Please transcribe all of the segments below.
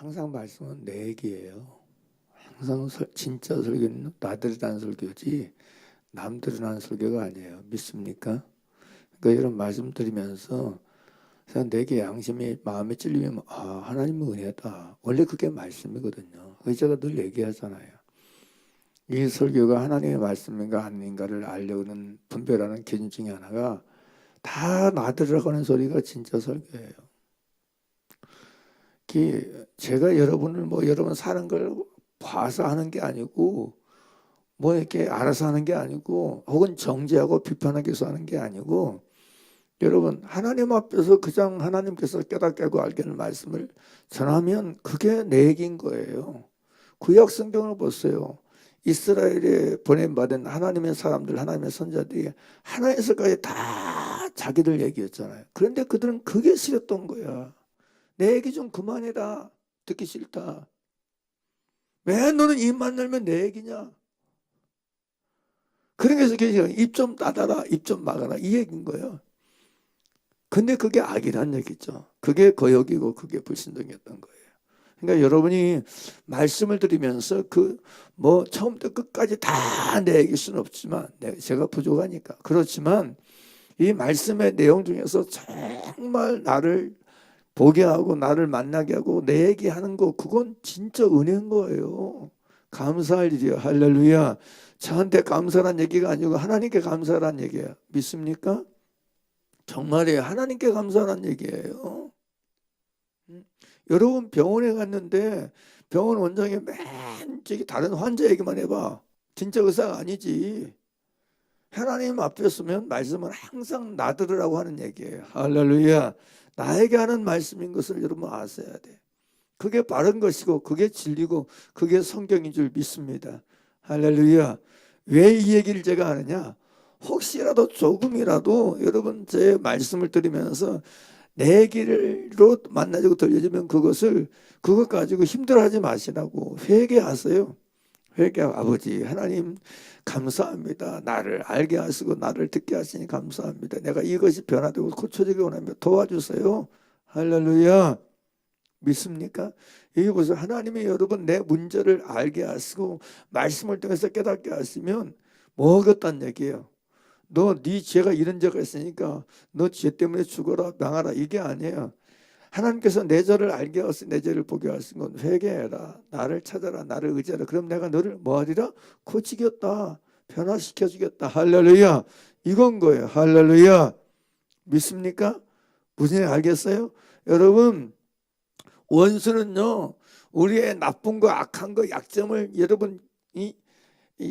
항상 말씀은 내 얘기예요. 항상 진짜 설교는 나들이 하는 설교지 남들이 하는 설교가 아니에요. 믿습니까? 그러니까 이런 말씀 드리면서 그냥 내게 양심이 마음에 찔리면 하나님의 은혜다. 원래 그게 말씀이거든요. 제가 늘 얘기하잖아요. 이 설교가 하나님의 말씀인가 아닌가를 알려는 분별하는 기준 중에 하나가 다 나들으라고 하는 소리가 진짜 설교예요. 제가 여러분을 여러분 사는 걸 봐서 하는 게 아니고 이렇게 알아서 하는 게 아니고 혹은 정죄하고 비판하기 위해서 하는 게 아니고 여러분 하나님 앞에서 그냥 하나님께서 깨닫게 하고 알게 하는 말씀을 전하면 그게 내 얘기인 거예요. 구약 성경을 보세요. 이스라엘에 보냄받은 하나님의 사람들, 하나님의 선자들이 하나에서까지 다 자기들 얘기했잖아요. 그런데 그들은 그게 싫었던 거야. 내 얘기 좀 그만해라. 듣기 싫다. 왜 너는 입만 열면 내 얘기냐? 그러면서 입 좀 닫아라, 입 좀 막아라 이 얘기인 거예요. 근데 그게 악이란 얘기죠. 그게 거역이고 그게 불신등이었던 거예요. 그러니까 여러분이 말씀을 드리면서 처음부터 끝까지 다 내 얘기일 수는 없지만 제가 부족하니까 그렇지만 이 말씀의 내용 중에서 정말 나를 보게 하고 나를 만나게 하고 내 얘기하는 거 그건 진짜 은혜인 거예요. 감사할 일이야. 할렐루야. 저한테 감사란 얘기가 아니고 하나님께 감사란 얘기예요. 믿습니까? 정말이에요. 하나님께 감사란 얘기예요. 여러분 병원에 갔는데 병원 원장이 맨 저기 다른 환자 얘기만 해봐. 진짜 의사가 아니지. 하나님 앞에 서면 말씀은 항상 나들으라고 하는 얘기예요. 할렐루야. 나에게 하는 말씀인 것을 여러분 아셔야 돼. 그게 바른 것이고 그게 진리고 그게 성경인 줄 믿습니다. 할렐루야. 왜 이 얘기를 제가 하느냐? 혹시라도 조금이라도 여러분 제 말씀을 들으면서 내 길로 만나지고 들려주면 그것 가지고 힘들어하지 마시라고 회개하세요. 회개하고 아버지 하나님 감사합니다. 나를 알게 하시고 나를 듣게 하시니 감사합니다. 내가 이것이 변화되고 고쳐지기 원하며 도와주세요. 할렐루야. 믿습니까? 여기 보세요. 하나님이 여러분 내 문제를 알게 하시고 말씀을 통해서 깨닫게 하시면 뭐 하겠다는 얘기예요. 네 죄가 이런 죄가 있으니까 너 죄 때문에 죽어라 망하라 이게 아니에요. 하나님께서 내 죄를 알게 하시고 내 죄를 보게 하신 건 회개해라. 나를 찾아라. 나를 의지하라. 그럼 내가 너를 뭐하리라? 고치겠다. 변화시켜주겠다. 할렐루야. 이건 거예요. 할렐루야. 믿습니까? 무슨 얘기 알겠어요? 여러분 원수는요 우리의 나쁜 거 악한 거 약점을 여러분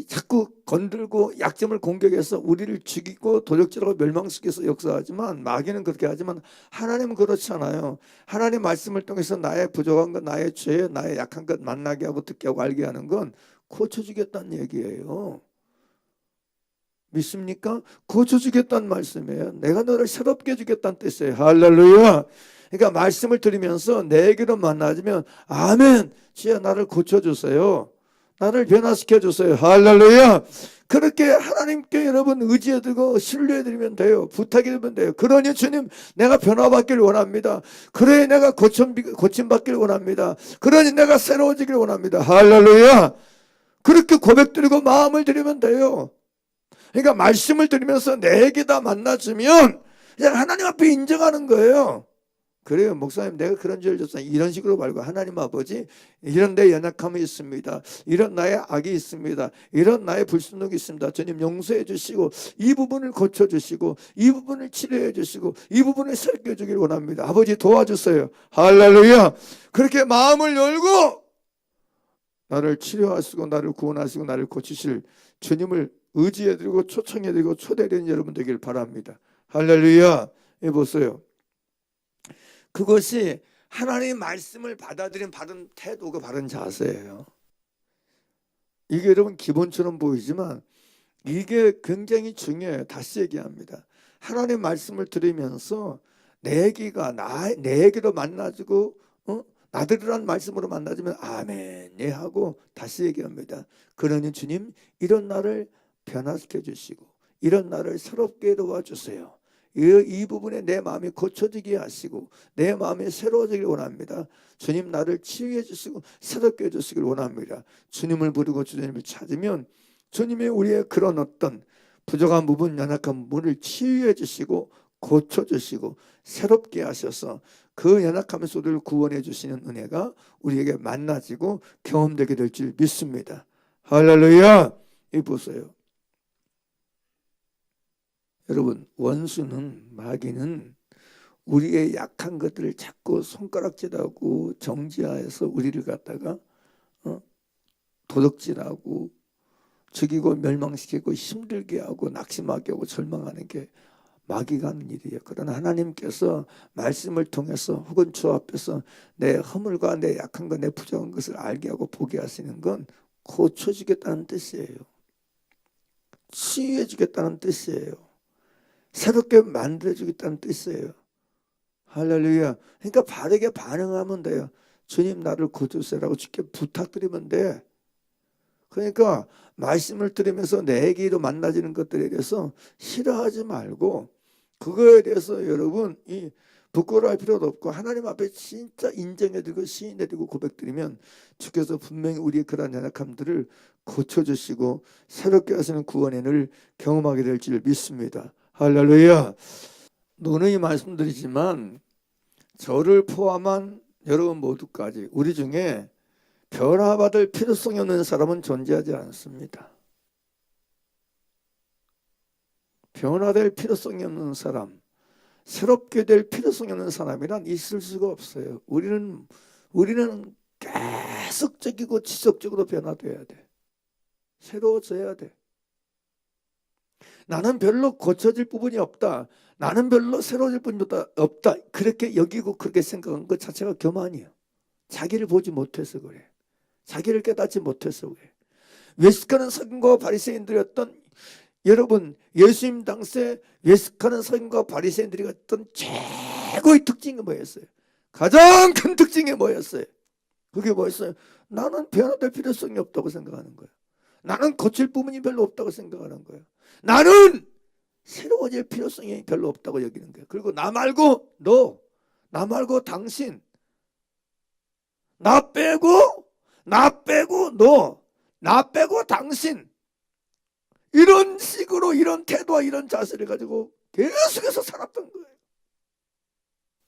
자꾸 건들고 약점을 공격해서 우리를 죽이고 도적질하고 멸망시켜서 역사하지만 마귀는 그렇게 하지만 하나님은 그렇지 않아요. 하나님 말씀을 통해서 나의 부족한 것 나의 죄 나의 약한 것 만나게 하고 듣게 하고 알게 하는 건 고쳐주겠다는 얘기예요. 믿습니까? 고쳐주겠다는 말씀이에요. 내가 너를 새롭게 해주겠다는 뜻이에요. 할렐루야. 그러니까 말씀을 들으면서 내게로 만나지면 아멘 주여 나를 고쳐주세요. 나를 변화시켜주세요. 할렐루야. 그렇게 하나님께 여러분 의지해드리고 신뢰해드리면 돼요. 부탁해드리면 돼요. 그러니 주님 내가 변화받기를 원합니다. 그러니 내가 고침받기를 원합니다. 그러니 내가 새로워지기를 원합니다. 할렐루야. 그렇게 고백드리고 마음을 드리면 돼요. 그러니까 말씀을 드리면서 내게 다 만나주면 그냥 하나님 앞에 인정하는 거예요. 그래요 목사님 내가 그런 죄를 졌어요. 이런 식으로 말고 하나님 아버지 이런 내 연약함이 있습니다. 이런 나의 악이 있습니다. 이런 나의 불순종이 있습니다. 주님 용서해 주시고 이 부분을 고쳐주시고 이 부분을 치료해 주시고 이 부분을 새롭게 해주길 원합니다. 아버지 도와주세요. 할렐루야. 그렇게 마음을 열고 나를 치료하시고 나를 구원하시고 나를 고치실 주님을 의지해드리고 초청해드리고 초대해드리는 여러분 되길 바랍니다. 할렐루야. 보세요. 그것이 하나님의 말씀을 받아들인 바른 태도가 바른 자세예요. 이게 여러분 기본처럼 보이지만 이게 굉장히 중요해요. 다시 얘기합니다. 하나님의 말씀을 들으면서 내 얘기로 만나지고 나들이란 말씀으로 만나지면 아멘 예 하고 다시 얘기합니다. 그러니 주님 이런 나를 변화시켜 주시고 이런 나를 새롭게 도와주세요. 이 부분에 내 마음이 고쳐지게 하시고 내 마음이 새로워지길 원합니다. 주님 나를 치유해 주시고 새롭게 해주시길 원합니다. 주님을 부르고 주님을 찾으면 주님이 우리의 그런 어떤 부족한 부분, 연약한 부분을 치유해 주시고 고쳐주시고 새롭게 하셔서 그 연약함 속을 구원해 주시는 은혜가 우리에게 만나지고 경험되게 될 줄 믿습니다. 할렐루야. 이 보세요. 여러분, 원수는, 마귀는 우리의 약한 것들을 자꾸 손가락질하고 정지하여서 우리를 갖다가 도둑질하고 죽이고 멸망시키고 힘들게 하고 낙심하게 하고 절망하는 게 마귀가 하는 일이에요. 그러나 하나님께서 말씀을 통해서 혹은 주 앞에서 내 허물과 내 약한 것, 내 부족한 것을 알게 하고 보게 하시는 건 고쳐주겠다는 뜻이에요. 치유해 주겠다는 뜻이에요. 새롭게 만들어주겠다는 뜻이에요. 할렐루야. 그러니까 바르게 반응하면 돼요. 주님 나를 고쳐주세요라고 주께 부탁드리면 돼. 그러니까 말씀을 들으면서 내게로 만나지는 것들에 대해서 싫어하지 말고 그거에 대해서 여러분 부끄러워할 필요도 없고 하나님 앞에 진짜 인정해드리고 시인해드리고 고백드리면 주께서 분명히 우리의 그러한 연약함들을 고쳐주시고 새롭게 하시는 구원의 은혜를 경험하게 될 줄 믿습니다. 할렐루야. 누누이 말씀드리지만 저를 포함한 여러분 모두까지 우리 중에 변화받을 필요성이 없는 사람은 존재하지 않습니다. 변화될 필요성이 없는 사람, 새롭게 될 필요성이 없는 사람이란 있을 수가 없어요. 우리는 계속적이고 지속적으로 변화돼야 돼. 새로워져야 돼. 나는 별로 고쳐질 부분이 없다. 나는 별로 새로워질 부분이 없다. 그렇게 여기고 그렇게 생각한 것 자체가 교만이에요. 자기를 보지 못해서 그래. 자기를 깨닫지 못해서 그래. 외식하는 서기관과 바리새인들이었던 여러분 예수님 당시에 외식하는 서기관과 바리새인들이 어떤 최고의 특징이 뭐였어요? 가장 큰 특징이 뭐였어요? 그게 뭐였어요? 나는 변화될 필요성이 없다고 생각하는 거예요. 나는 고칠 부분이 별로 없다고 생각하는 거예요. 나는 새로워질 필요성이 별로 없다고 여기는 거예요. 그리고 나 말고 너, 나 말고 당신, 나 빼고 너, 나 빼고 당신, 이런 식으로 이런 태도와 이런 자세를 가지고 계속해서 살았던 거예요.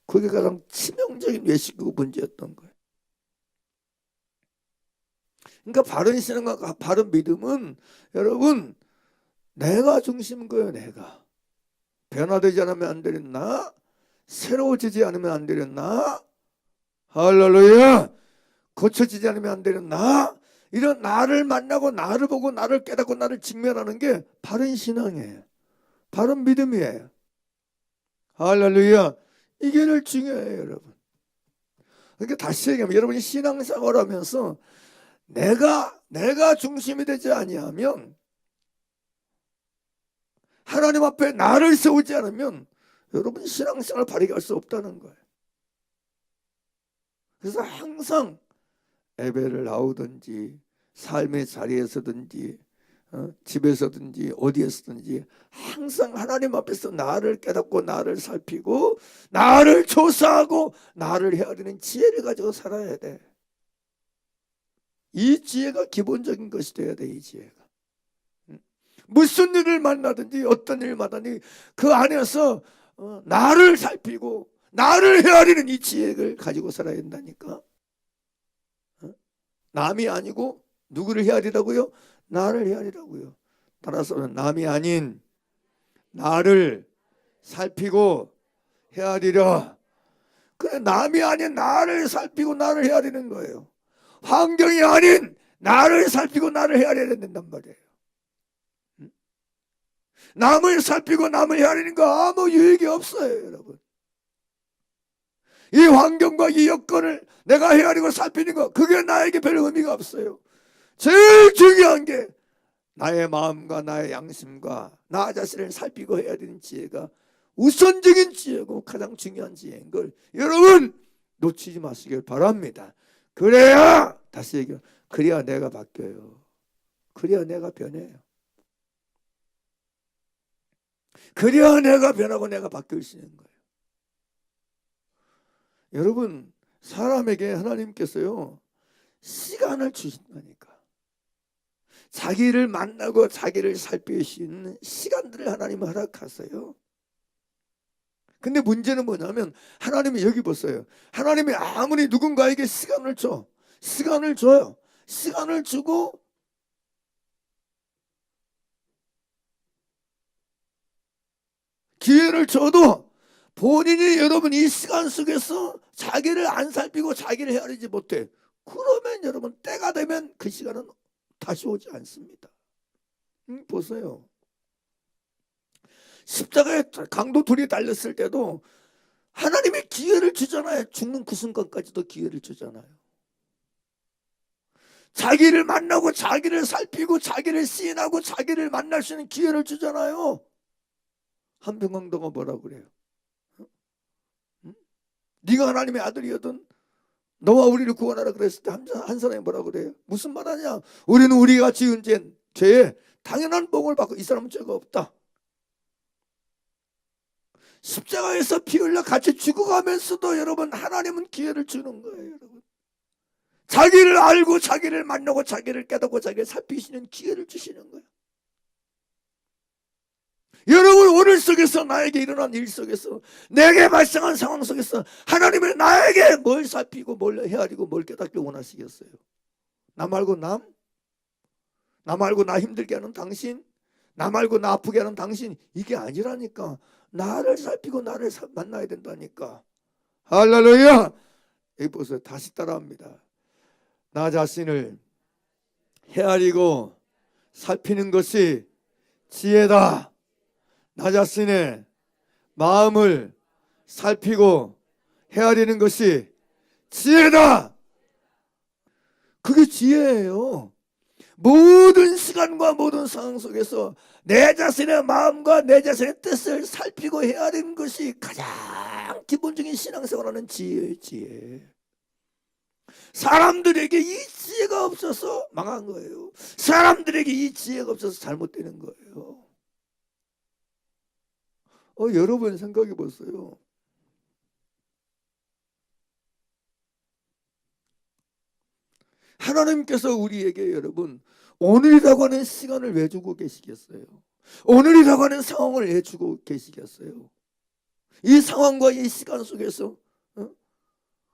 그게 가장 치명적인 외식의 문제였던 거예요. 그러니까 바른 신앙과 바른 믿음은 여러분 내가 중심인 거예요. 내가 변화되지 않으면 안 되는 나, 새로워지지 않으면 안 되는 나, 할렐루야, 고쳐지지 않으면 안 되는 나, 이런 나를 만나고 나를 보고 나를 깨닫고 나를 직면하는 게 바른 신앙이에요. 바른 믿음이에요. 할렐루야. 이게 늘 중요해요, 여러분. 그러니까 다시 얘기하면 여러분이 신앙생활 하면서 내가 중심이 되지 아니하면, 하나님 앞에 나를 세우지 않으면 여러분 신앙생활 바르게 할 수 없다는 거예요. 그래서 항상 예배를 나오든지 삶의 자리에서든지 집에서든지 어디에서든지 항상 하나님 앞에서 나를 깨닫고 나를 살피고 나를 조사하고 나를 헤아리는 지혜를 가지고 살아야 돼. 이 지혜가 기본적인 것이 돼야 돼. 이 지혜가 무슨 일을 만나든지 어떤 일을 만나든지 그 안에서 나를 살피고 나를 헤아리는 이 지혜를 가지고 살아야 된다니까. 남이 아니고 누구를 헤아리라고요? 나를 헤아리라고요. 따라서는 남이 아닌 나를 살피고 헤아리려. 그래, 남이 아닌 나를 살피고 나를 헤아리는 거예요. 환경이 아닌 나를 살피고 나를 헤아려야 된단 말이에요. 남을 살피고 남을 헤아리는 거 아무 유익이 없어요, 여러분. 이 환경과 이 여건을 내가 헤아리고 살피는 거, 그게 나에게 별 의미가 없어요. 제일 중요한 게 나의 마음과 나의 양심과 나 자신을 살피고 해야 되는 지혜가 우선적인 지혜고 가장 중요한 지혜인 걸 여러분 놓치지 마시길 바랍니다. 그래야, 다시 얘기해, 그래야 내가 바뀌어요. 그래야 내가 변해요. 그래야 내가 변하고 내가 바뀔 수 있는 거예요. 여러분, 사람에게 하나님께서요 시간을 주신다니까. 자기를 만나고 자기를 살필 수 있는 시간들을 하나님은 허락하세요. 근데 문제는 뭐냐면 하나님이 여기 보세요. 하나님이 아무리 누군가에게 시간을 줘, 시간을 줘요. 시간을 주고 기회를 줘도 본인이 여러분 이 시간 속에서 자기를 안 살피고 자기를 헤아리지 못해. 그러면 여러분 때가 되면 그 시간은 다시 오지 않습니다. 보세요. 십자가에 강도 둘이 달렸을 때도 하나님이 기회를 주잖아요. 죽는 그 순간까지도 기회를 주잖아요. 자기를 만나고 자기를 살피고 자기를 시인하고 자기를 만날 수 있는 기회를 주잖아요. 한병왕도가 뭐라고 그래요? 네가 하나님의 아들이거든 너와 우리를 구원하라 그랬을 때 한 사람이 뭐라고 그래요? 무슨 말 하냐? 우리는 우리가 지은 죄에 당연한 복을 받고 이 사람은 죄가 없다. 십자가에서 피 흘려 같이 죽어가면서도 여러분 하나님은 기회를 주는 거예요. 여러분 자기를 알고 자기를 만나고 자기를 깨닫고 자기를 살피시는 기회를 주시는 거예요. 여러분 오늘 속에서 나에게 일어난 일 속에서 내게 발생한 상황 속에서 하나님은 나에게 뭘 살피고 뭘 헤아리고 뭘 깨닫기 원하시겠어요? 나 말고 남? 나 말고 나 힘들게 하는 당신? 나 말고 나 아프게 하는 당신? 이게 아니라니까. 나를 살피고 나를 만나야 된다니까. 할렐루야. 여기 보세요. 다시 따라합니다. 나 자신을 헤아리고 살피는 것이 지혜다. 나 자신의 마음을 살피고 헤아리는 것이 지혜다. 그게 지혜예요. 모든 시간과 모든 상황 속에서 내 자신의 마음과 내 자신의 뜻을 살피고 헤아리는 것이 가장 기본적인 신앙생활하는 지혜예요. 지혜. 사람들에게 이 지혜가 없어서 망한 거예요. 사람들에게 이 지혜가 없어서 잘못되는 거예요. 여러분 생각해 보세요. 하나님께서 우리에게 여러분 오늘이라고 하는 시간을 왜 주고 계시겠어요? 오늘이라고 하는 상황을 왜 주고 계시겠어요? 이 상황과 이 시간 속에서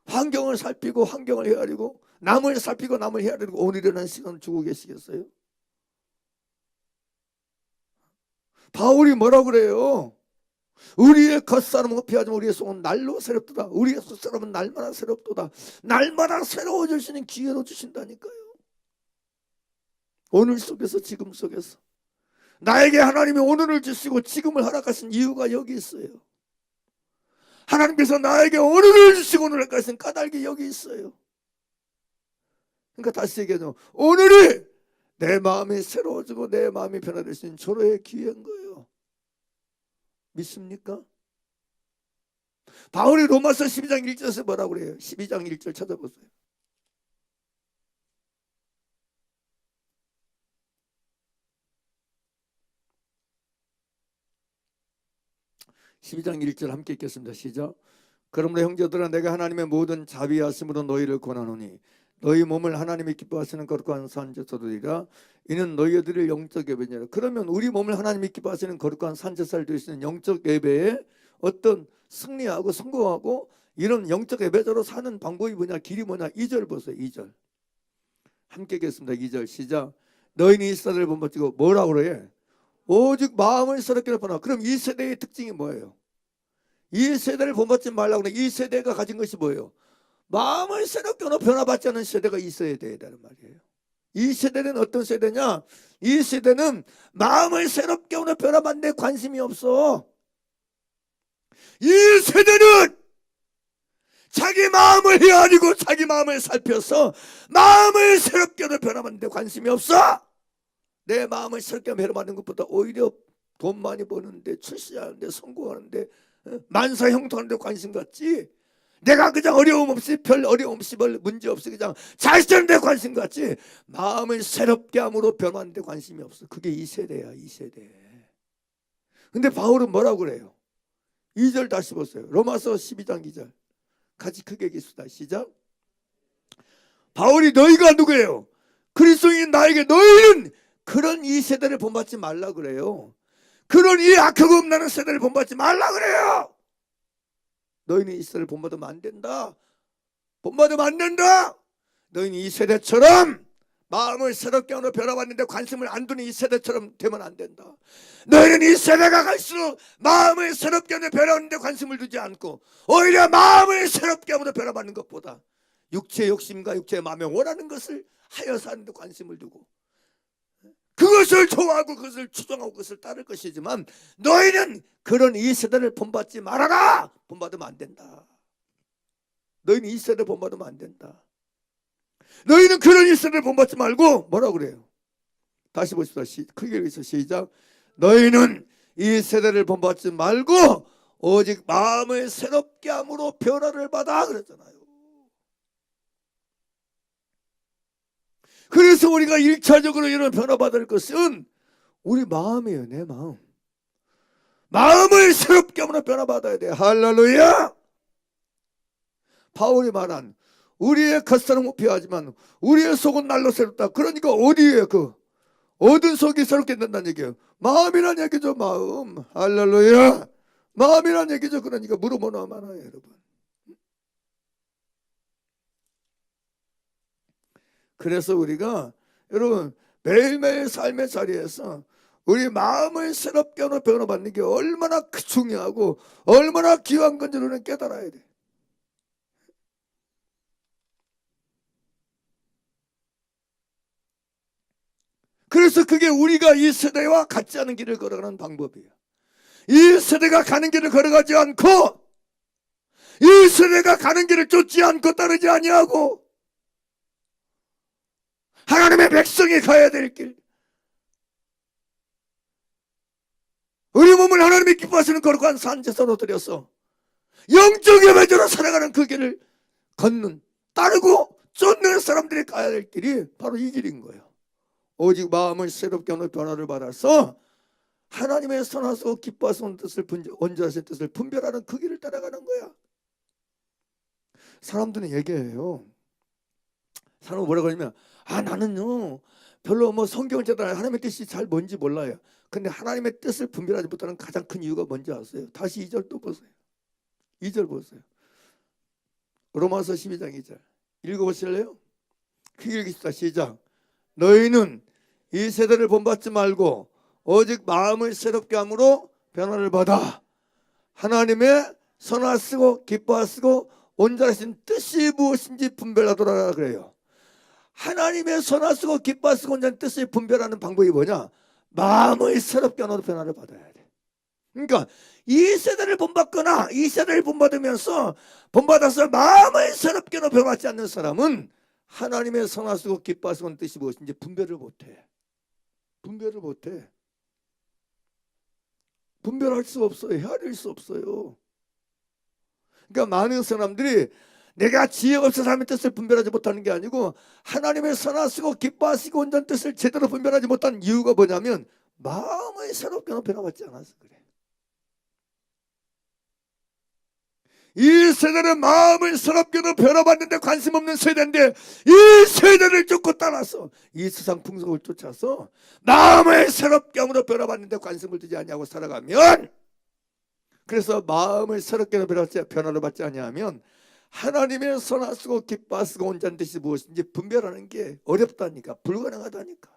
환경을 살피고 환경을 헤아리고 남을 살피고 남을 헤아리고 오늘이라는 시간을 주고 계시겠어요? 바울이 뭐라고 그래요? 우리의 겉사람은 피하지만 우리의 속은 날로 새롭도다. 우리의 속사람은 날마다 새롭도다. 날마다 새로워지시는 기회로 주신다니까요. 오늘 속에서 지금 속에서 나에게 하나님이 오늘을 주시고 지금을 허락하신 이유가 여기 있어요. 하나님께서 나에게 오늘을 주시고 오늘을 허락하신 까닭이 여기 있어요. 그러니까 다시 얘기하죠. 오늘이 내 마음이 새로워지고 내 마음이 변화될 수 있는 절호의 기회인 거예요. 믿습니까? 바울이 로마서 12장 1절에서 뭐라고 그래요? 12장 1절 찾아보세요. (12장 1절) 함께 읽겠습니다. 시작. 그러므로 형제들아 내가 하나님의 모든 자비하심으로 너희를 권하노니 너희 몸을 하나님이 기뻐하시는 거룩한 산제사로 드리라. 이는 너희가 드릴 영적 예배니라. 그러면 우리 몸을 하나님이 기뻐하시는 거룩한 산제사를 드리시는 영적 예배에 어떤 승리하고 성공하고 이런 영적 예배자로 사는 방법이 뭐냐, 길이 뭐냐. 2절 보세요. 2절 함께 읽겠습니다. 2절 시작. 너희는 이 세대를 본받고 뭐라고 그래? 오직 마음을 새롭게 변화. 그럼 이 세대의 특징이 뭐예요? 이 세대를 본받지 말라고 그래. 이 세대가 가진 것이 뭐예요? 마음을 새롭게 변화받지 않은 세대가 있어야 된다는 말이에요. 이 세대는 어떤 세대냐? 이 세대는 마음을 새롭게 변화받는 데 관심이 없어. 이 세대는 자기 마음을 헤아리고 자기 마음을 살펴서 마음을 새롭게 변화받는 데 관심이 없어. 내 마음을 새롭게 변화받는 것보다 오히려 돈 많이 버는데 출세하는데 성공하는데 만사 형통하는 데 관심 갖지. 내가 그냥 어려움 없이 별 어려움 없이 문제 없이 그냥 잘 사는 데 관심 갖지. 마음을 새롭게 함으로 변화하는 데 관심이 없어. 그게 이 세대야. 이 세대. 근데 바울은 뭐라고 그래요? 2절 다시 보세요. 로마서 12장 2절. 같이 크게 읽겠습니다. 시작. 바울이 너희가 누구예요? 그리스도인 나에게 너희는 그런 이 세대를 본받지 말라 그래요. 그런 이 악하고 음란한 세대를 본받지 말라 그래요. 너희는 이 세대를 본받으면 안 된다. 본받으면 안 된다. 너희는 이 세대처럼 마음을 새롭게 하는 변화받는데 관심을 안 두는 이 세대처럼 되면 안 된다. 너희는 이 세대가 갈수록 마음을 새롭게 하는 변화받는데 관심을 두지 않고 오히려 마음을 새롭게 하는 변화받는 것보다 육체의 욕심과 육체의 마음에 원하는 것을 하여 사는 데 관심을 두고 그것을 좋아하고 그것을 추종하고 그것을 따를 것이지만 너희는 그런 이 세대를 본받지 말아라. 본받으면 안 된다. 너희는 이 세대를 본받으면 안 된다. 너희는 그런 이 세대를 본받지 말고 뭐라고 그래요? 다시 보십시오. 크게 읽으세요. 시작. 너희는 이 세대를 본받지 말고 오직 마음을 새롭게 함으로 변화를 받아 그랬잖아요. 그래서 우리가 1차적으로 이런 변화받을 것은 우리 마음이에요. 내 마음. 마음을 새롭게 함으로 변화받아야 돼. 할렐루야. 바울이 말한 우리의 겉사는 무피하지만 우리의 속은 날로 새롭다. 그러니까 어디에 그 얻은 속이 새롭게 된다는 얘기예요. 마음이란 얘기죠. 마음. 할렐루야. 마음이란 얘기죠. 그러니까 물어보나 많아요. 여러분. 그래서 우리가 여러분 매일매일 삶의 자리에서 우리 마음을 새롭게 하는 변화받는 게 얼마나 중요하고 얼마나 귀한 건지 우리는 깨달아야 돼. 그래서 그게 우리가 이 세대와 같지 않은 길을 걸어가는 방법이에요. 이 세대가 가는 길을 걸어가지 않고 이 세대가 가는 길을 쫓지 않고 따르지 아니하고 하나님의 백성이 가야 될 길, 우리 몸을 하나님이 기뻐하시는 거룩한 산제사로 드려서 영적 예배자로 살아가는 그 길을 걷는, 따르고 쫓는 사람들이 가야 될 길이 바로 이 길인 거예요. 오직 마음을 새롭게 하는 변화를 받아서 하나님의 선하시고 기뻐하시는 뜻을 온전하신 뜻을 분별하는 그 길을 따라가는 거야. 사람들은 얘기해요. 사람은 뭐라고 하냐면 나는요 별로 뭐 성경을 제대로 하나님의 뜻이 잘 뭔지 몰라요. 근데 하나님의 뜻을 분별하지 못하는 가장 큰 이유가 뭔지 아세요? 다시 2절 또 보세요. 2절 보세요. 로마서 12장 2절 읽어보실래요? 크게 읽읍시다. 시작. 너희는 이 세대를 본받지 말고 오직 마음을 새롭게 함으로 변화를 받아 하나님의 선하시고 기뻐하시고 온전하신 뜻이 무엇인지 분별하도록 그래요. 하나님의 선하시고 기뻐하시고 온전한 뜻을 분별하는 방법이 뭐냐? 마음을 새롭게 하는 변화를 받아야 돼. 그러니까 이 세대를 본받거나 이 세대를 본받으면서 본받아서 마음을 새롭게 하는 변화하지 않는 사람은 하나님의 선하시고 기뻐하시고 온전한 뜻이 무엇인지 분별을 못해. 분별을 못해. 분별할 수 없어요. 헤아릴 수 없어요. 그러니까 많은 사람들이 내가 지혜 없어서 하나님의 뜻을 분별하지 못하는 게 아니고 하나님의 선하시고 기뻐하시고 온전한 뜻을 제대로 분별하지 못한 이유가 뭐냐면 마음을 새롭게 변화받지 않아서 그래. 이 세대는 마음을 새롭게 변화받는데 관심 없는 세대인데 이 세대를 쫓고 따라서 이 세상 풍속을 쫓아서 마음을 새롭게 함으로 변화받는데 관심을 두지 아니하고 살아가면 그래서 마음을 새롭게 변화를 받지 아니하면 하나님의 선하시고 기뻐하시고 온전한 뜻이 무엇인지 분별하는 게 어렵다니까 불가능하다니까.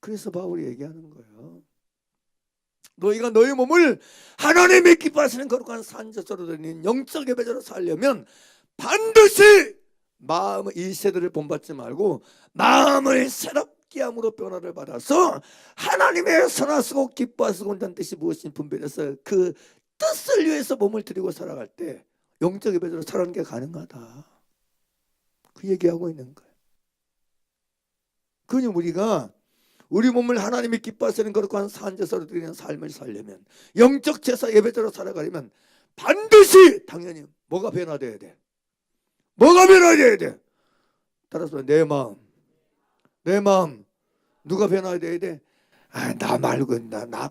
그래서 바울이 얘기하는 거예요. 너희가 너희 몸을 하나님의 기뻐하시는 거룩한 산제사로 드리는 영적 예배자로 살려면 반드시 마음을 이 세대를 본받지 말고 마음을 새롭게 함으로 변화를 받아서 하나님의 선하시고 기뻐하시고 온전한 뜻이 무엇인지 분별해서 그 뜻을 위해서 몸을 드리고 살아갈 때 영적 예배자로 살아가는 게 가능하다. 그 얘기하고 있는 거예요. 그러니 우리가 우리 몸을 하나님이 기뻐하시는 거룩한 산제사로 드리는 삶을 살려면 영적 제사 예배자로 살아가려면 반드시 당연히 뭐가 변화돼야 돼? 뭐가 변화돼야 돼? 따라서 내 마음 누가 변화돼야 돼? 아, 나 말고 나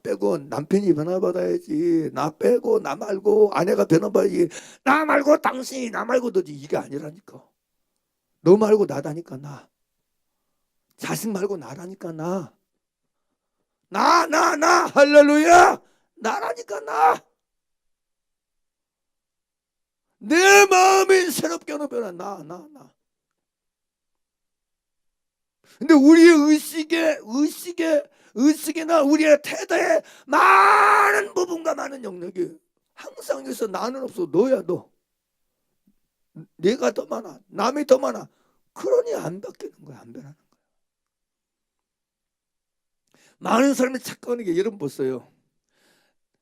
빼고 남편이 변화받아야지. 나 빼고 나 말고 아내가 변화받아야지. 나 말고 당신이 나 말고 너지. 이게 아니라니까. 너 말고 나다니까. 나 자식 말고 나라니까. 나 할렐루야. 나라니까. 내 마음이 새롭게 어느 변화. 나. 근데 우리의 의식이나 우리의 태도에 많은 부분과 많은 영역이 항상 여기서 나는 없어. 너야 너. 내가 더 많아. 남이 더 많아. 그러니 안 바뀌는 거야. 안 변하는 거야. 많은 사람이 착각하는 게 여러분 보세요.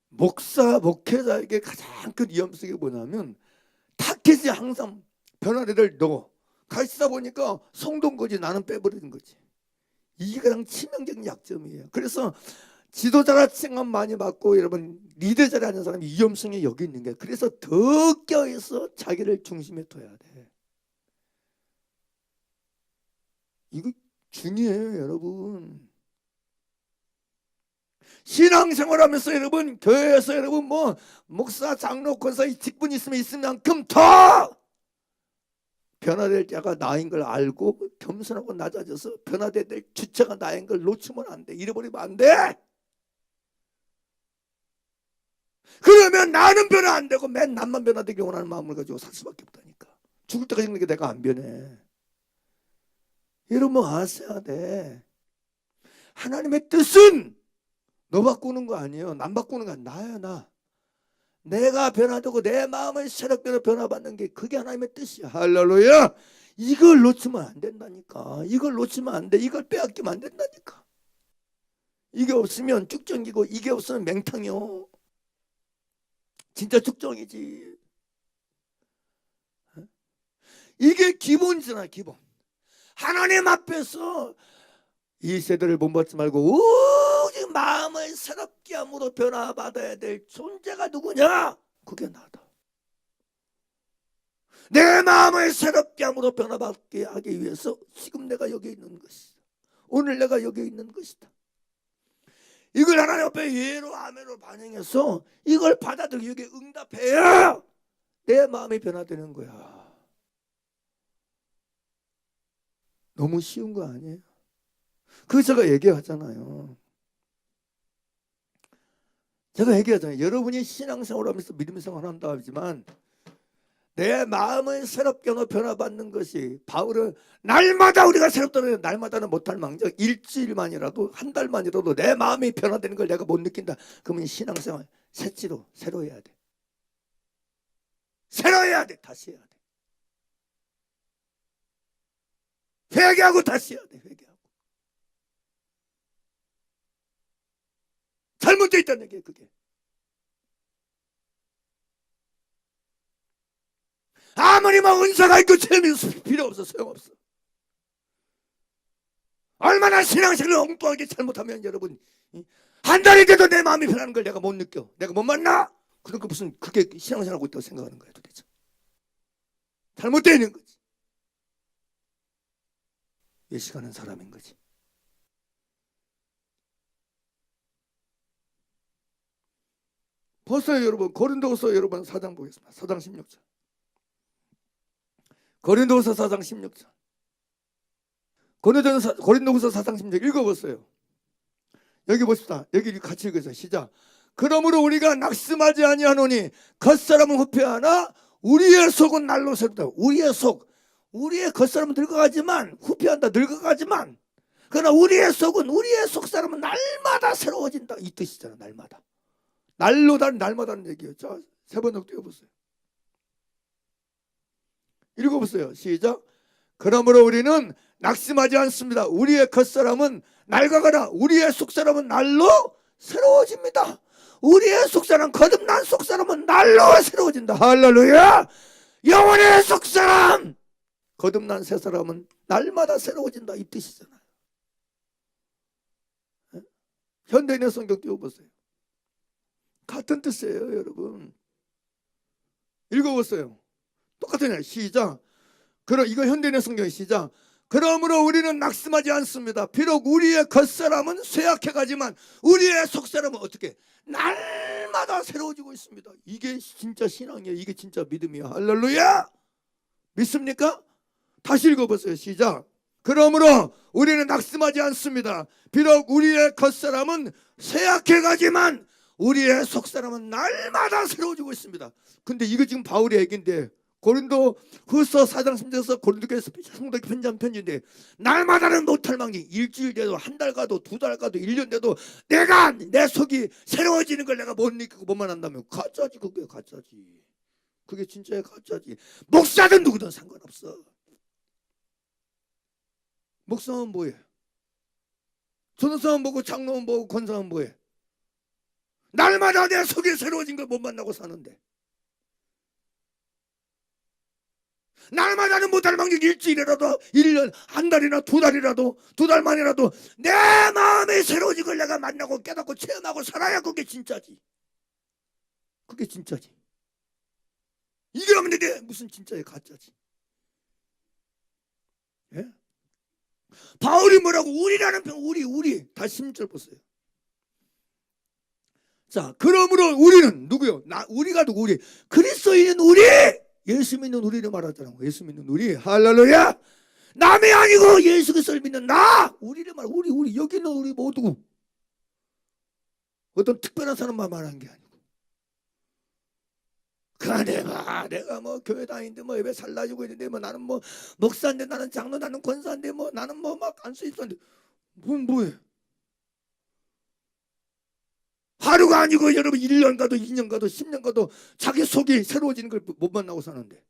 목회자에게 가장 큰 위험성이 뭐냐면 타켓이 항상 변화를 넣어. 가시다 보니까 성도인 거지 나는 빼버리는 거지. 이게 가장 치명적인 약점이에요. 그래서 지도자라 칭함 많이 받고 여러분 리더 자리 하는 사람이 위험성이 여기 있는 게 그래서 더 껴있어 자기를 중심에 둬야 돼. 이거 중요해요 여러분. 신앙생활하면서 여러분 교회에서 여러분 뭐 목사 장로 권사 직분 있으면 있을 만큼 더 변화될 자가 나인 걸 알고 겸손하고 낮아져서 변화될 주체가 나인 걸 놓치면 안 돼. 잃어버리면 안 돼. 그러면 나는 변화 안 되고 맨 나만 변화되기 원하는 마음을 가지고 살 수밖에 없다니까. 죽을 때까지 있는 게 내가 안 변해. 여러분 아셔야 돼. 하나님의 뜻은 너 바꾸는 거 아니에요. 남 바꾸는 거 아니야. 나야. 내가 변화되고 내 마음을 새롭게 변화받는 게 그게 하나님의 뜻이야. 할렐루야. 이걸 놓치면 안 된다니까. 이걸 놓치면 안 돼. 이걸 빼앗기면 안 된다니까. 이게 없으면 쭉정이고 이게 없으면 맹탕이요. 진짜 쭉정이지. 이게 기본이잖아. 기본. 하나님 앞에서 이 세대를 본받지 말고 오직 마음을 새롭게 함으로 변화받아야 될 존재가 누구냐? 그게 나다. 내 마음을 새롭게 함으로 변화받게 하기 위해서 지금 내가 여기 있는 것이다. 오늘 내가 여기 있는 것이다. 이걸 하나님 앞에 예로 아멘으로 반영해서 이걸 받아들이고 여기에 응답해야 내 마음이 변화되는 거야. 너무 쉬운 거 아니에요? 그거 제가 얘기하잖아요. 여러분이 신앙생활을 하면서 믿음생활을 한다 하지만 내 마음을 새롭게 변화받는 것이 바울은 날마다 우리가 새롭다는 날마다는 못할 망정 일주일만이라도 한 달만이라도 내 마음이 변화되는 걸 내가 못 느낀다. 그러면 신앙생활 새로 해야 돼. 새로 해야 돼. 다시 해야 돼. 회개하고 다시 해야 돼. 회개하고. 잘못되어 있다는 게 그게. 아무리 막 은사가 있고 체험이 필요 없어. 소용없어. 얼마나 신앙생활을 엉뚱하게 잘못하면 여러분 한 달이 돼도 내 마음이 변하는 걸 내가 못 느껴. 내가 못 만나? 그러니까 무슨 그게 신앙생활하고 있다고 생각하는 거야 도대체. 잘못되어 있는 거지. 예시가는 사람인 거지. 벌써요 여러분 고린도후서 여러분 4장 보겠습니다. 4장 16절. 고린도후서 4장 16절. 고린도후서 4장 16절 읽어보세요. 여기 보십시다. 여기 같이 읽으세요. 시작. 그러므로 우리가 낙심하지 아니하노니 겉사람은 후패하나 우리의 속은 날로 새롭다. 우리의 겉사람은 늙어가지만 후패한다. 늙어가지만 그러나 우리의 속사람은 날마다 새로워진다. 이 뜻이잖아. 날마다는 얘기예요. 자, 세 번 더 띄워보세요. 읽어보세요. 시작. 그러므로 우리는 낙심하지 않습니다. 우리의 겉사람은 낡아가나 우리의 속사람은 날로 새로워집니다. 우리의 속사람, 거듭난 속사람은 날로 새로워진다. 할렐루야. 영혼의 속사람, 거듭난 새 사람은 날마다 새로워진다. 이 뜻이잖아요. 현대인의 성경 띄워보세요. 같은 뜻이에요 여러분. 읽어보세요. 똑같은 말. 시작. 그럼 이거 현대인의 성경의 시작. 그러므로 우리는 낙심하지 않습니다. 비록 우리의 겉사람은 쇠약해가지만 우리의 속사람은 어떻게 날마다 새로워지고 있습니다. 이게 진짜 신앙이에요. 이게 진짜 믿음이에요. 할렐루야! 믿습니까? 다시 읽어보세요. 시작. 그러므로 우리는 낙심하지 않습니다. 비록 우리의 겉사람은 쇠약해가지만 우리의 속사람은 날마다 새로워지고 있습니다. 근데 이거 지금 바울의 얘기인데, 고린도 후서 4장 10절에서 고린도교에서 성도에게 편지한 편지인데, 날마다는 못할 망정, 일주일 돼도 한 달 가도 두 달 가도 1년 돼도 내가 내 속이 새로워지는 걸 내가 못 느끼고 뭐만 한다면 가짜지. 그게 가짜지. 그게 진짜의 가짜지. 목사든 누구든 상관없어. 목사는 뭐해? 전도사는 뭐고 장로는 뭐고 권사는 뭐해? 날마다 내 속에 새로워진 걸 못 만나고 사는데, 날마다는 못할 망정 일주일이라도 1년 한 달이나 두 달이라도 두 달 만이라도 내 마음에 새로워진 걸 내가 만나고 깨닫고 체험하고 살아야 그게 진짜지. 그게 진짜지. 이게 없는데 무슨 진짜의 가짜지. 예? 바울이 뭐라고? 우리라는 병, 우리 다시 10절 보세요. 자, 그러므로 우리는 누구요? 우리가 누구? 우리 그리스도인은 우리, 예수 믿는 우리를 말하잖아. 예수 믿는 우리. 할렐루야. 남이 아니고 예수 그리스도를 믿는 나, 우리를 말. 우리 여기 있는 우리 모두 어떤 특별한 사람만 말하는 게 아니고, 내가 뭐 교회 다니는데 뭐 예배 살라지고 있는데 뭐 나는 뭐 목사인데 나는 장로 나는 권사인데 뭐 나는 뭐 막 안수 있었는데 뭐해? 하루가 아니고 여러분 1년 가도 2년 가도 10년 가도 자기 속이 새로워지는 걸 못 만나고 사는데,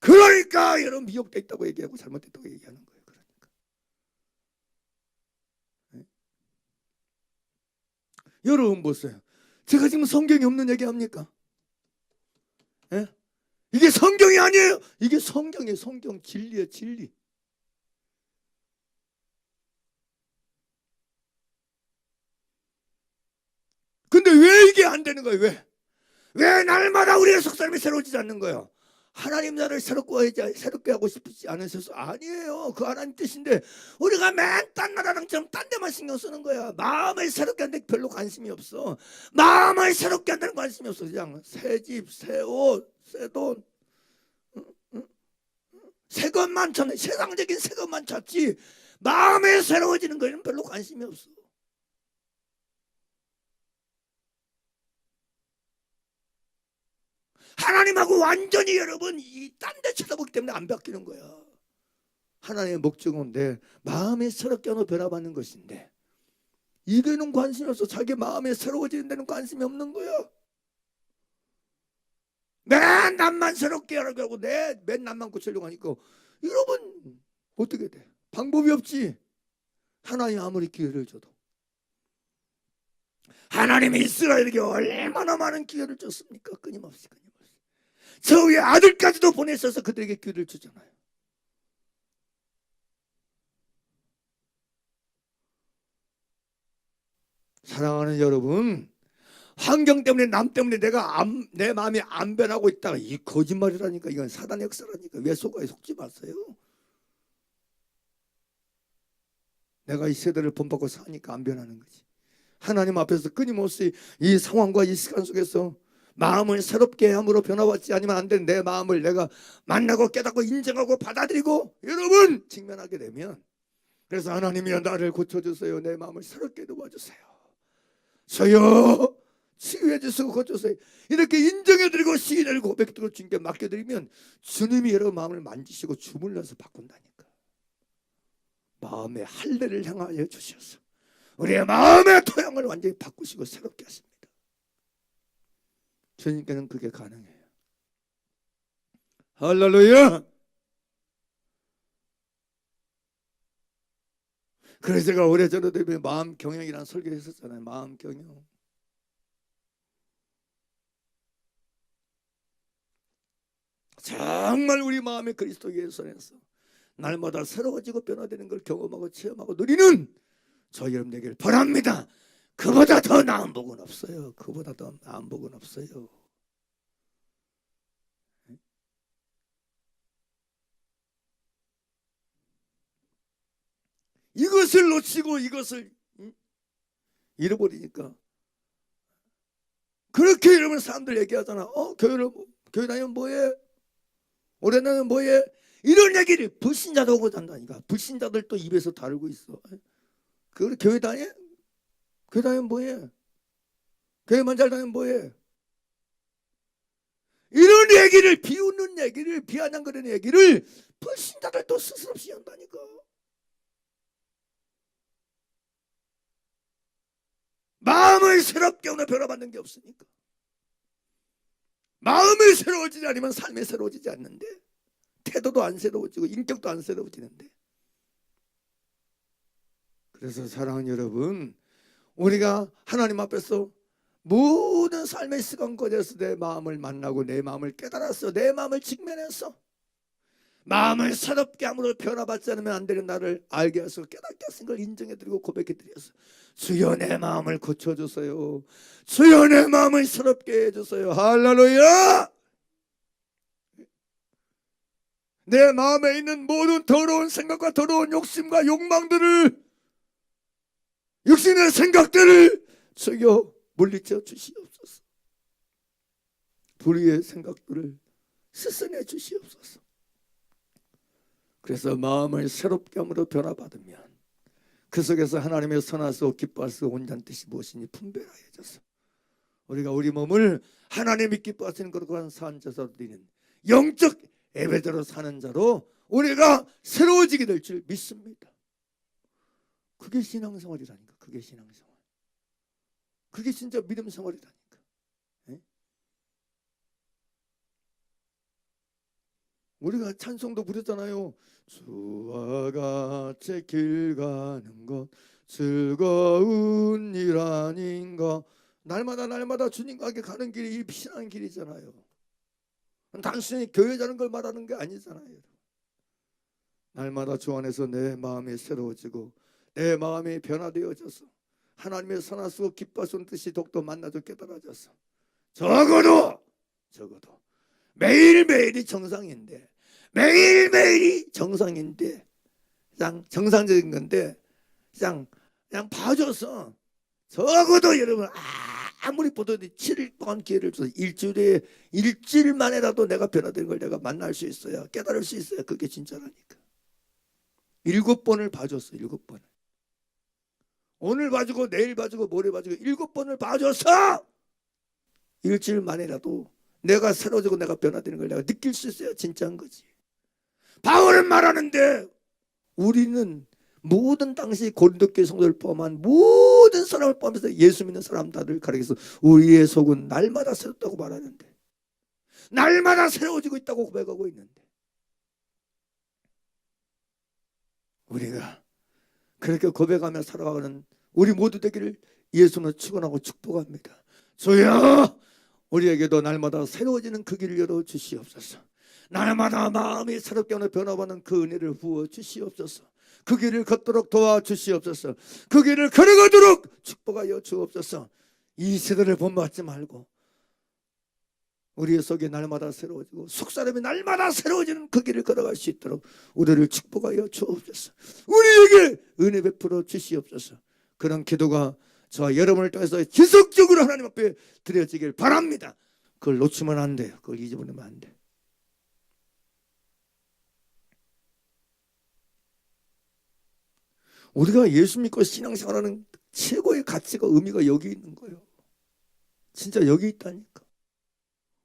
그러니까 여러분 미혹돼 있다고 얘기하고 잘못됐다고 얘기하는 거예요. 그러니까 네? 여러분 보세요. 제가 지금 성경이 없는 얘기합니까? 네? 이게 성경이 아니에요. 이게 성경이에요. 성경 진리예요. 진리. 근데 왜 이게 안 되는 거예요? 왜 날마다 우리의 속사람이 새로워지지 않는 거예요? 하나님 나를 새롭게 하고 싶지 않으셔서 아니에요. 그 하나님 뜻인데 우리가 맨 딴 나라랑처럼 딴 데만 신경 쓰는 거야. 마음을 새롭게 하는데 별로 관심이 없어. 마음을 새롭게 한다는 관심이 없어. 그냥 새 집, 새 옷, 새 돈, 새 것만 찾네. 세상적인 새 것만 찾지 마음에 새로워지는 거에는 별로 관심이 없어. 하나님하고 완전히 여러분 이 딴 데 쳐다보기 때문에 안 바뀌는 거야. 하나님의 목적은 내 마음에 새롭게 하고 변화받는 것인데, 이게는 관심이 없어. 자기 마음에 새로워지는 데는 관심이 없는 거야. 맨 남만 새롭게 하라고 하고 맨 남만 고치려고 하니까 여러분 어떻게 돼? 방법이 없지. 하나님 아무리 기회를 줘도. 하나님이 이스라엘에게 얼마나 많은 기회를 줬습니까? 끊임없이. 저 위에 아들까지도 보내셔서 그들에게 기회를 주잖아요. 사랑하는 여러분, 환경 때문에 남 때문에 내 마음이 안 변하고 있다가 이 거짓말이라니까. 이건 사단의 역사라니까. 왜 속지 마세요. 내가 이 세대를 본받고 사니까 안 변하는 거지. 하나님 앞에서 끊임없이 이 상황과 이 시간 속에서 마음을 새롭게 함으로 변화받지 않으면 안 되는 내 마음을 내가 만나고 깨닫고 인정하고 받아들이고 여러분 직면하게 되면, 그래서 하나님이여 나를 고쳐주세요. 내 마음을 새롭게 도와주세요. 저요 치유해 주시고 고쳐주세요. 이렇게 인정해드리고 시인해드리고 고백드리고 주님께 맡겨드리면 주님이 여러분 마음을 만지시고 주물러서 바꾼다니까. 마음의 할례를 향하여 주셔서 우리의 마음의 토양을 완전히 바꾸시고 새롭게 하십니다. 주님께는 그게 가능해요. 할렐루야. 그래서 제가 오래전에 마음 경영이라는 설교를 했었잖아요. 마음 경영. 정말 우리 마음의 그리스도 예수에서 날마다 새로워지고 변화되는 걸 경험하고 체험하고 누리는 저 여러분 되기를 바랍니다. 그보다 더 나은 복은 없어요. 그보다 더 나은 복은 없어요. 이것을 놓치고 이것을 잃어버리니까. 그렇게 이러면 사람들 얘기하잖아. 교회 다니면 뭐해? 올해 다니면 뭐해? 이런 얘기를 불신자도 오고 한다니까. 불신자들 또 입에서 다루고 있어. 그걸 교회 다녀? 교회 다니면 뭐해? 교회만 잘 다니면 뭐해? 이런 얘기를, 비웃는 얘기를, 비아냥거리는 얘기를 불신자들도 스스럽이 한다니까. 마음을 새롭게 오늘 변화받는 게 없으니까. 마음이 새로워지지 않으면 삶이 새로워지지 않는데, 태도도 안 새로워지고 인격도 안 새로워지는데. 그래서 사랑하는 여러분, 우리가 하나님 앞에서 모든 삶의 시간 곳에서 내 마음을 만나고 내 마음을 깨달았어. 내 마음을 직면했어. 마음을 새롭게 함으로 변화받지 않으면 안 되는 나를 알게 하시고 깨닫게 하신 걸 인정해드리고 고백해드렸어. 주여 내 마음을 고쳐주세요. 주여 내 마음을 새롭게 해주세요. 할렐루야. 내 마음에 있는 모든 더러운 생각과 더러운 욕심과 욕망들을, 육신의 생각들을 주여 물리쳐 주시옵소서. 불의의 생각들을 씻어내 주시옵소서. 그래서 마음을 새롭게 함으로 변화받으면 그 속에서 하나님의 선하시고 기뻐하시고 온전한 뜻이 무엇이니 분별하여져서 우리가 우리 몸을 하나님이 기뻐하시는 것과 산자로 드리는 영적 예배자로 사는 자로 우리가 새로워지게 될 줄 믿습니다. 그게 신앙생활이라니까. 그게 신앙생활. 그게 진짜 믿음생활이라니까. 네? 우리가 찬송도 부르잖아요. 주와 같이 길 가는 것 즐거운 일 아닌가. 날마다 주님과 가는 길이 이 신앙 길이잖아요. 단순히 교회 가는 걸 말하는 게 아니잖아요. 날마다 주 안에서 내 마음이 새로워지고 내 마음이 변화되어져서 하나님의 선하시고 기뻐하시는 뜻이 더욱더 만나서 깨달아져서 적어도 매일매일이 정상인데, 매일매일이 정상인데, 그냥 정상적인 건데 그냥 봐줘서 적어도 여러분 아무리 보더라도 7일 동안 기회를 줘서 일주일만에라도 내가 변화된 걸 내가 만날 수 있어야, 깨달을 수 있어야 그게 진짜라니까. 7번을 봐줬어. 7번을. 오늘 봐주고 내일 봐주고 모레 봐주고 7번을 봐줘서 일주일 만에라도 내가 새로워지고 내가 변화되는 걸 내가 느낄 수 있어야 진짜인 거지. 바울은 말하는데 우리는 모든 당시 고린도교회 성도를 포함한 모든 사람을 포함해서 예수 믿는 사람들을 가리켜서 우리의 속은 날마다 새롭다고 말하는데, 날마다 새로워지고 있다고 고백하고 있는데, 우리가 그렇게 고백하며 살아가는 우리 모두 되기를 예수는 축원하고 축복합니다. 주여 우리에게도 날마다 새로워지는 그 길을 열어주시옵소서. 날마다 마음이 새롭게 변화받는 그 은혜를 부어주시옵소서. 그 길을 걷도록 도와주시옵소서. 그 길을 걸어가도록 축복하여 주옵소서. 이 세대를 본받지 말고 우리의 속이 날마다 새로워지고 속사람이 날마다 새로워지는 그 길을 걸어갈 수 있도록 우리를 축복하여 주옵소서. 우리에게 은혜 베풀어 주시옵소서. 그런 기도가 저와 여러분을 통해서 지속적으로 하나님 앞에 드려지길 바랍니다. 그걸 놓치면 안 돼요. 그걸 잊어버리면 안 돼. 우리가 예수 믿고 신앙생활하는 최고의 가치가 의미가 여기 있는 거예요. 진짜 여기 있다니까.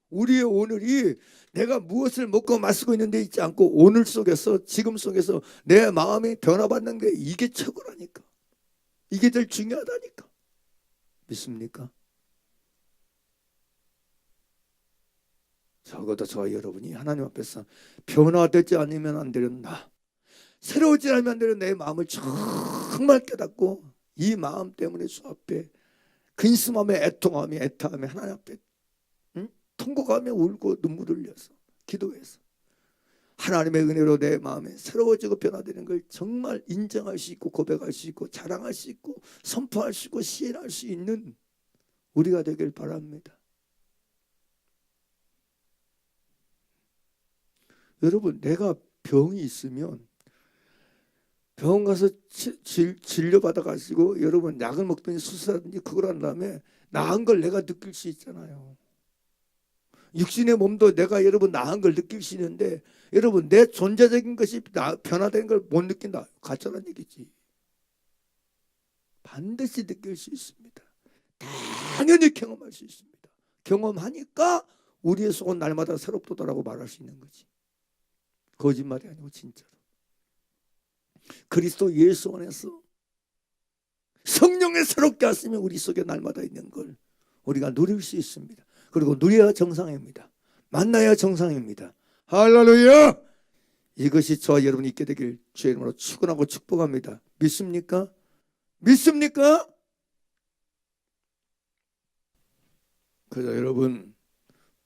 우리의 오늘이 내가 무엇을 먹고 마시고 있는 데 있지 않고 오늘 속에서, 지금 속에서 내 마음이 변화받는 게 이게 최고라니까. 이게 제일 중요하다니까. 믿습니까? 적어도 저와 여러분이 하나님 앞에서 변화되지 않으면 안 되는 나, 새로워지지 않으면 안 되는 내 마음을 정말 깨닫고 이 마음 때문에 주 앞에 근심하며 애통하며 애타하며 하나님 앞에 통곡하며 울고 눈물 흘려서 기도해서 하나님의 은혜로 내 마음에 새로워지고 변화되는 걸 정말 인정할 수 있고 고백할 수 있고 자랑할 수 있고 선포할 수 있고 시인할 수 있는 우리가 되길 바랍니다. 여러분, 내가 병이 있으면 병원 가서 진료받아 가지고 여러분 약을 먹든지 수술하든지 그걸 한 다음에 나은 걸 내가 느낄 수 있잖아요. 육신의 몸도 내가 여러분 나은 걸 느낄 수 있는데 여러분 내 존재적인 것이 변화된 걸 못 느낀다. 가짜란 얘기지. 반드시 느낄 수 있습니다. 당연히 경험할 수 있습니다. 경험하니까 우리의 속은 날마다 새롭도다라고 말할 수 있는 거지. 거짓말이 아니고 진짜로. 그리스도 예수 안에서 성령의 새롭게 하시면 우리 속에 날마다 있는 걸 우리가 누릴 수 있습니다. 그리고 누려야 정상입니다. 만나야 정상입니다. 할렐루야! 이것이 저와 여러분이 있게 되길 주의 이름으로 축원하고 축복합니다. 믿습니까? 믿습니까? 그래서 여러분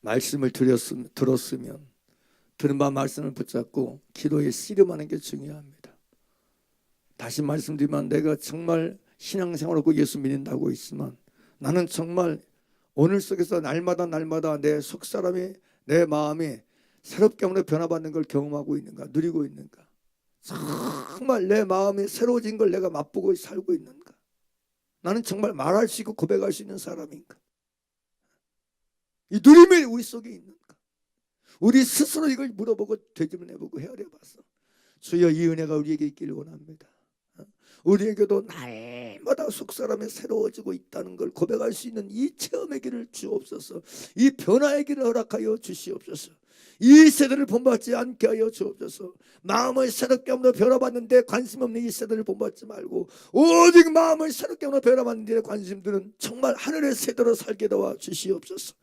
말씀을 들었으면 들은 바 말씀을 붙잡고 기도에 씨름하는 게 중요합니다. 다시 말씀드리면 내가 정말 신앙생활을 하고 예수 믿는다고 있지만 나는 정말 오늘 속에서 날마다 내 속사람이 내 마음이 새롭게 변화받는 걸 경험하고 있는가, 누리고 있는가, 정말 내 마음이 새로워진 걸 내가 맛보고 살고 있는가, 나는 정말 말할 수 있고 고백할 수 있는 사람인가, 이 누림이 우리 속에 있는가, 우리 스스로 이걸 물어보고 되짚어내보고 헤아려봐서 주여 이 은혜가 우리에게 있기를 원합니다. 우리에게도 날마다 속사람이 새로워지고 있다는 걸 고백할 수 있는 이 체험의 길을 주옵소서. 이 변화의 길을 허락하여 주시옵소서. 이 세대를 본받지 않게 하여 주옵소서. 마음을 새롭게 하며 변화받는데 관심 없는 이 세대를 본받지 말고 오직 마음을 새롭게 하며 변화받는 데 관심들은 정말 하늘의 세대로 살게 도와 주시옵소서.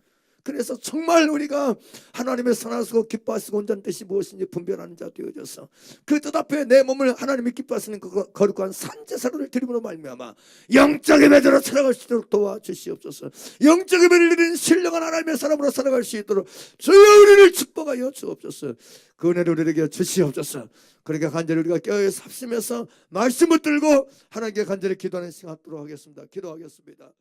그래서 정말 우리가 하나님의 선하시고 기뻐하시고 온전한 뜻이 무엇인지 분별하는 자 되어져서 그 뜻 앞에 내 몸을 하나님이 기뻐하시는 그 거룩한 산제사를 드림으로 말미암아 영적인 매대로 살아갈 수 있도록 도와주시옵소서. 영적인 매를 누리는 신령한 하나님의 사람으로 살아갈 수 있도록 주여 우리를 축복하여 주옵소서. 그 은혜를 우리에게 주시옵소서. 그러니까 간절히 우리가 깨어 삽심해서 말씀을 들고 하나님께 간절히 기도하는 시간 갖도록 하겠습니다. 기도하겠습니다.